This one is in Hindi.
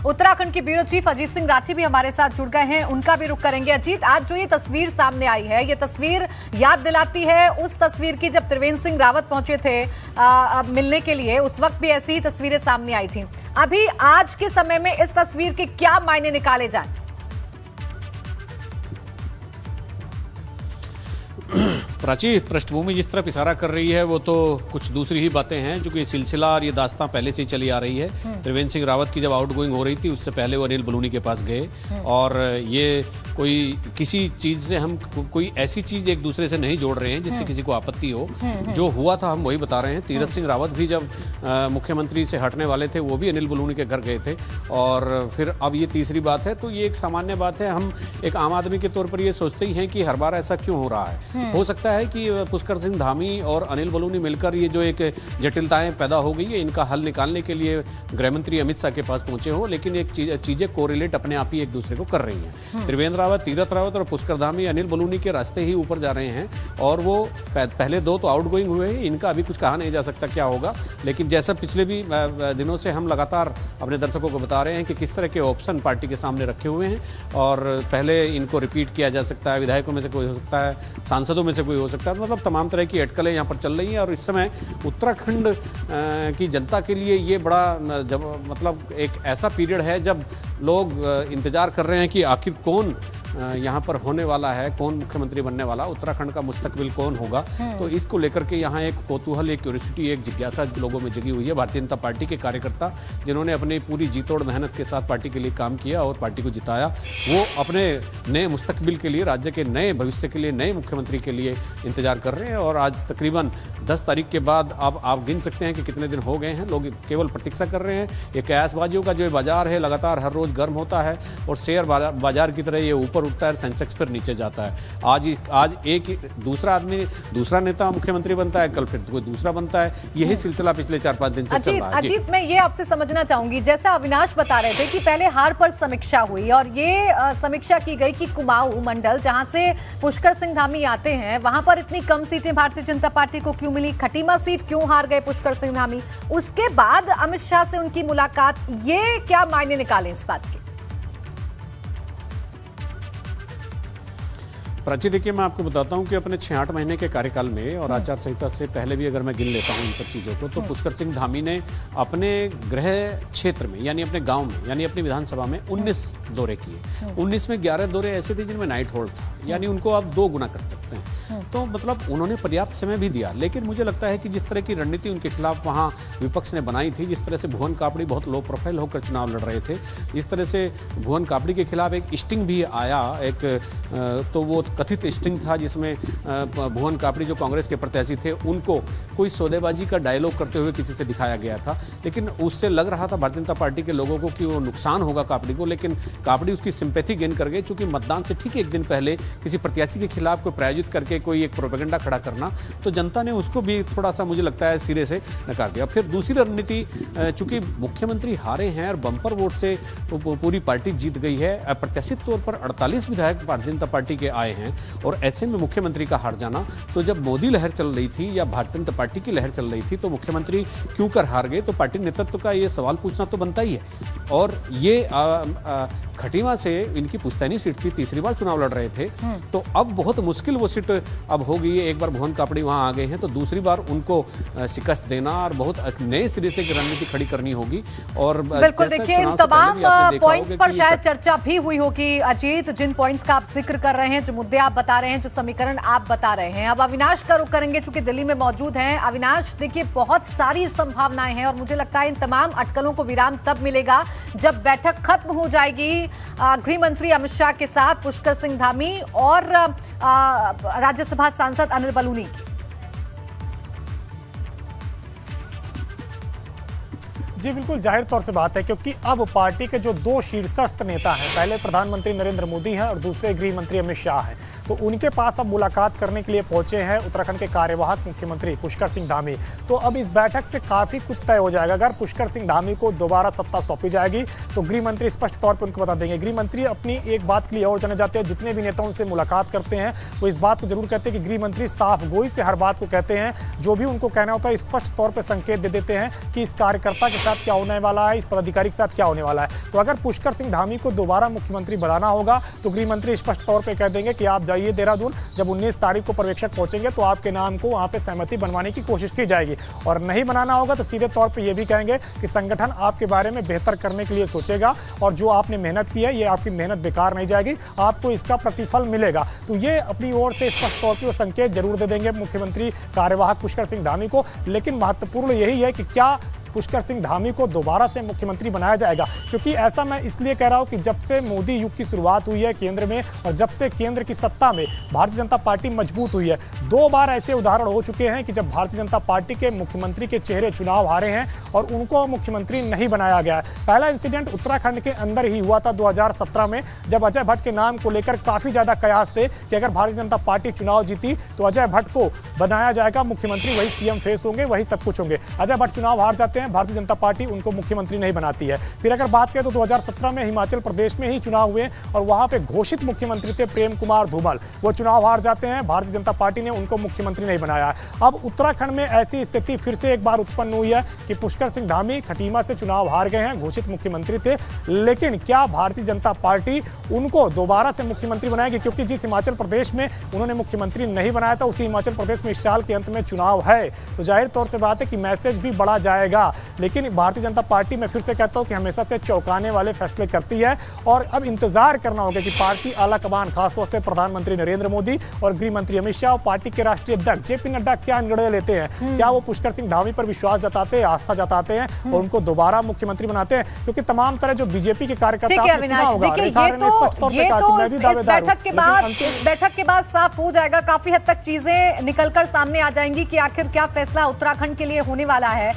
उत्तराखंड के ब्यूरो चीफ अजीत सिंह राठी भी हमारे साथ जुड़ गए हैं, उनका भी रुख करेंगे। अजीत, आज जो ये तस्वीर सामने आई है, ये तस्वीर याद दिलाती है उस तस्वीर की जब त्रिवेंद्र सिंह रावत पहुंचे थे मिलने के लिए। उस वक्त भी ऐसी ही तस्वीरें सामने आई थी। अभी आज के समय में इस तस्वीर के क्या मायने निकाले जाएं? प्राची, पृष्ठभूमि जिस तरफ इशारा कर रही है वो तो कुछ दूसरी ही बातें हैं, क्योंकि सिलसिला और ये दास्तां पहले से ही चली आ रही है। त्रिवेंद्र सिंह रावत की जब आउटगोइंग हो रही थी उससे पहले वो अनिल बलूनी के पास गए, और ये कोई किसी चीज़ से हम कोई ऐसी चीज़ एक दूसरे से नहीं जोड़ रहे हैं जिससे किसी को आपत्ति हो। जो हुआ था हम वही बता रहे हैं। तीरथ सिंह रावत भी जब मुख्यमंत्री से हटने वाले थे वो भी अनिल बलूनी के घर गए थे, और फिर अब ये तीसरी बात है। तो ये एक सामान्य बात है। हम एक आम आदमी के तौर पर ये सोचते ही हैं कि हर बार ऐसा क्यों हो रहा है। हो सकता है कि पुष्कर सिंह धामी और अनिल बलूनी मिलकर ये जो एक जटिलताएं पैदा हो गई है इनका हल निकालने के लिए गृह मंत्री अमित शाह के पास पहुंचे हो, लेकिन एक चीजें कोरिलेट अपने आप ही एक दूसरे को कर रही हैं। त्रिवेंद्र रावत, तीरथ रावत और पुष्कर धामी अनिल बलूनी के रास्ते ही ऊपर जा रहे हैं, और वो पहले दो तो आउटगोइंग हुए हैं, इनका अभी कुछ कहा नहीं जा सकता क्या होगा। लेकिन जैसा पिछले भी दिनों से हम लगातार अपने दर्शकों को बता रहे हैं कि किस तरह के ऑप्शन पार्टी के सामने रखे हुए हैं, और पहले इनको रिपीट किया जा सकता है, विधायकों में से कोई हो सकता है, सांसदों में से कोई हो सकता है, मतलब तमाम तरह की अटकलें यहाँ पर चल रही हैं। और इस समय उत्तराखंड की जनता के लिए ये बड़ा जब मतलब एक ऐसा पीरियड है जब लोग इंतजार कर रहे हैं कि आखिर कौन यहाँ पर होने वाला है, कौन मुख्यमंत्री बनने वाला, उत्तराखंड का मुस्तकबिल कौन होगा। तो इसको लेकर के यहाँ एक कौतूहल, एक क्यूरियोसिटी, एक जिज्ञासा लोगों में जगी हुई है। भारतीय जनता पार्टी के कार्यकर्ता जिन्होंने अपनी पूरी जीतोड़ मेहनत के साथ पार्टी के लिए काम किया और पार्टी को जिताया, वो अपने नए मुस्तकबिल के लिए, राज्य के नए भविष्य के लिए, नए मुख्यमंत्री के लिए इंतजार कर रहे हैं। और आज तकरीबन 10 तारीख के बाद अब आप गिन सकते हैं कि कितने दिन हो गए हैं, लोग केवल प्रतीक्षा कर रहे हैं। ये कयासबाजियों का जो बाजार है लगातार हर रोज़ गर्म होता है, और शेयर बाजार की तरह ये ऊपर उठता है, सेंसेक्स पर नीचे जाता है। आज एक दूसरा आदमी, दूसरा नेता मुख्यमंत्री बनता है, कल फिर कोई दूसरा बनता है। यही सिलसिला पिछले 4-5 दिन से चल रहा है। अजीत, मैं ये आपसे समझना चाहूंगी, जैसा अविनाश बता रहे थे कि पहले हार पर समीक्षा हुई, और ये समीक्षा की गई कि कुमाऊं मंडल जहां से पुष्कर सिंह धामी आते हैं वहां पर इतनी कम सीटें भारतीय जनता पार्टी को क्यों मिली, खटीमा सीट क्यों हार गए पुष्कर सिंह धामी। उसके बाद अमित शाह से उनकी मुलाकात, ये क्या मायने निकाले इस बात के? प्राची, देखिए मैं आपको बताता हूं कि अपने 6-8 महीने के कार्यकाल में और आचार संहिता से पहले भी अगर मैं गिन लेता हूं इन सब चीज़ों को, तो पुष्कर सिंह धामी ने अपने गृह क्षेत्र में, यानी अपने गांव में, यानी अपनी विधानसभा में 19 दौरे किए। 19 में 11 दौरे ऐसे थे जिनमें नाइट होल्ड था, यानी उनको आप 2 गुना कर सकते हैं। तो मतलब उन्होंने पर्याप्त समय भी दिया। लेकिन मुझे लगता है कि जिस तरह की रणनीति उनके खिलाफ वहाँ विपक्ष ने बनाई थी, जिस तरह से भुवन कापड़ी बहुत लो प्रोफाइल होकर चुनाव लड़ रहे थे, जिस तरह से भुवन कापड़ी के खिलाफ एक स्टिंग भी आया, तो वो कथित स्टिंग था जिसमें भुवन कापड़ी जो कांग्रेस के प्रत्याशी थे उनको कोई सौदेबाजी का डायलॉग करते हुए किसी से दिखाया गया था। लेकिन उससे लग रहा था भारतीय जनता पार्टी के लोगों को कि वो नुकसान होगा कापड़ी को, लेकिन कापड़ी उसकी सिंपैथी गेन कर गए। चूंकि मतदान से ठीक एक दिन पहले किसी प्रत्याशी के खिलाफ कोई प्रायोजित करके कोई एक प्रोपेगेंडा खड़ा करना, तो जनता ने उसको भी थोड़ा सा मुझे लगता है सिरे से नकार दिया। फिर दूसरी रणनीति, चूंकि मुख्यमंत्री हारे हैं और बंपर वोट से पूरी पार्टी जीत गई है, अप्रत्याशित तौर पर 48 विधायक भारतीय जनता पार्टी के आए हैं, और ऐसे में मुख्यमंत्री का हार जाना, तो जब मोदी लहर चल रही थी या भारतीय जनता पार्टी की लहर चल रही थी तो मुख्यमंत्री क्यों कर हार गए, तो पार्टी नेतृत्व का ये सवाल पूछना तो बनता ही है। और ये खटीमा से इनकी पुश्तैनी सीट थी, तीसरी बार चुनाव लड़ रहे थे, तो अब बहुत मुश्किल वो सीट अब हो गई है। एक बार भुवन कापड़ी वहां आ गए हैं तो दूसरी बार उनको शिकस्त देना और बहुत नए सिरे से रणनीति खड़ी करनी होगी। और बिल्कुल, देखिए इन तमाम पॉइंट्स पर शायद चर्चा भी हुई होगी अजीत, जिन पॉइंट्स का आप जिक्र कर रहे हैं, जो मुद्दे आप बता रहे हैं, जो समीकरण आप बता रहे हैं। अब अविनाश का रुख करेंगे, चूंकि दिल्ली में मौजूद हैं। अविनाश, देखिए बहुत सारी संभावनाएं हैं, और मुझे लगता है इन तमाम अटकलों को विराम तब मिलेगा जब बैठक खत्म हो जाएगी गृह मंत्री अमित शाह के साथ पुष्कर सिंह धामी और राज्यसभा सांसद अनिल बलूनी की। जी बिल्कुल, जाहिर तौर से बात है, क्योंकि अब पार्टी के जो 2 शीर्षस्थ नेता हैं, पहले प्रधानमंत्री नरेंद्र मोदी हैं और दूसरे गृह मंत्री अमित शाह हैं, तो उनके पास अब मुलाकात करने के लिए पहुंचे हैं उत्तराखंड के कार्यवाहक मुख्यमंत्री पुष्कर सिंह धामी। तो अब इस बैठक से काफ़ी कुछ तय हो जाएगा। अगर पुष्कर सिंह धामी को दोबारा सत्ता सौंपी जाएगी तो गृह मंत्री स्पष्ट तौर पर उनको बता देंगे। गृह मंत्री अपनी एक बात के लिए और जाने जाते हैं, जितने भी नेता उनसे मुलाकात करते हैं वो इस बात को जरूर कहते हैं कि गृह मंत्री साफ गोई से हर बात को कहते हैं, जो भी उनको कहना होता है स्पष्ट तौर पर संकेत दे देते हैं कि इस कार्यकर्ता के साथ साथ क्या होने वाला है, इस पदाधिकारी के साथ क्या होने वाला है। तो अगर पुष्कर सिंह धामी को दोबारा मुख्यमंत्री बनाना होगा तो गृह मंत्री स्पष्ट तौर पर कह देंगे कि आप जाइए देहरादून, जब 19 तारीख को पर्यवेक्षक पहुंचेंगे तो आपके नाम को वहां पे सहमति बनवाने की कोशिश की जाएगी। और नहीं बनाना होगा तो सीधे तौर पे ये भी कहेंगे कि संगठन आपके बारे में बेहतर करने के लिए सोचेगा और जो आपने मेहनत की है ये आपकी मेहनत बेकार नहीं जाएगी, आपको इसका प्रतिफल मिलेगा। तो ये अपनी ओर से स्पष्ट तौर पर वो संकेत जरूर दे देंगे मुख्यमंत्री कार्यवाहक पुष्कर सिंह धामी को। लेकिन महत्वपूर्ण यही है कि क्या पुष्कर सिंह धामी को दोबारा से मुख्यमंत्री बनाया जाएगा, क्योंकि ऐसा मैं इसलिए कह रहा हूं कि जब से मोदी युग की शुरुआत हुई है केंद्र में और जब से केंद्र की सत्ता में भारतीय जनता पार्टी मजबूत हुई है, 2 बार ऐसे उदाहरण हो चुके हैं कि जब भारतीय जनता पार्टी के मुख्यमंत्री के चेहरे चुनाव हारे हैं और उनको मुख्यमंत्री नहीं बनाया गया है। पहला इंसिडेंट उत्तराखंड के अंदर ही हुआ था 2017 में, जब अजय भट्ट के नाम को लेकर काफी ज्यादा कयास थे कि अगर भारतीय जनता पार्टी चुनाव जीती तो अजय भट्ट को बनाया जाएगा मुख्यमंत्री, वही सीएम फेस होंगे, वही सब कुछ होंगे। अजय भट्ट चुनाव हार जाते हैं, भारतीय जनता पार्टी उनको मुख्यमंत्री नहीं बनाती है। फिर अगर बात करें तो 2017 में हिमाचल प्रदेश में ही चुनाव हुए और वहां पे घोषित मुख्यमंत्री थे प्रेम कुमार धूमल, वो चुनाव हार जाते हैं, भारतीय जनता पार्टी ने उनको मुख्यमंत्री नहीं बनाया। अब उत्तराखंड में ऐसी स्थिति फिर से एक बार उत्पन्न हुई है कि पुष्कर सिंह धामी खटीमा से चुनाव हार गए हैं, घोषित मुख्यमंत्री थे, लेकिन क्या भारतीय जनता पार्टी उनको दोबारा से मुख्यमंत्री बनाएगी? क्योंकि जिस हिमाचल प्रदेश में उन्होंने मुख्यमंत्री नहीं बनाया था उसी हिमाचल प्रदेश में इस साल के अंत में चुनाव है, तो जाहिर तौर से बात है कि मैसेज भी बड़ा जाएगा। लेकिन भारतीय जनता पार्टी मैं फिर से कहता हूं कि हमेशा से चौंकाने वाले फैसले करती है और अब इंतजार करना होगा कि पार्टी आला कमान, खासतौर से प्रधानमंत्री नरेंद्र मोदी और गृह मंत्री अमित शाह और पार्टी के राष्ट्रीय अध्यक्ष जेपी नड्डा क्या निर्णय लेते हैं। क्या वो पुष्कर सिंह धामी पर विश्वास जताते हैं, आस्था जताते हैं और उनको दोबारा मुख्यमंत्री बनाते हैं? क्योंकि तमाम तरह जो बीजेपी के कार्यकर्ता बैठक के बाद साफ हो जाएगा, काफी हद तक चीजें निकलकर सामने आ जाएंगी कि आखिर क्या फैसला उत्तराखंड के लिए होने वाला है।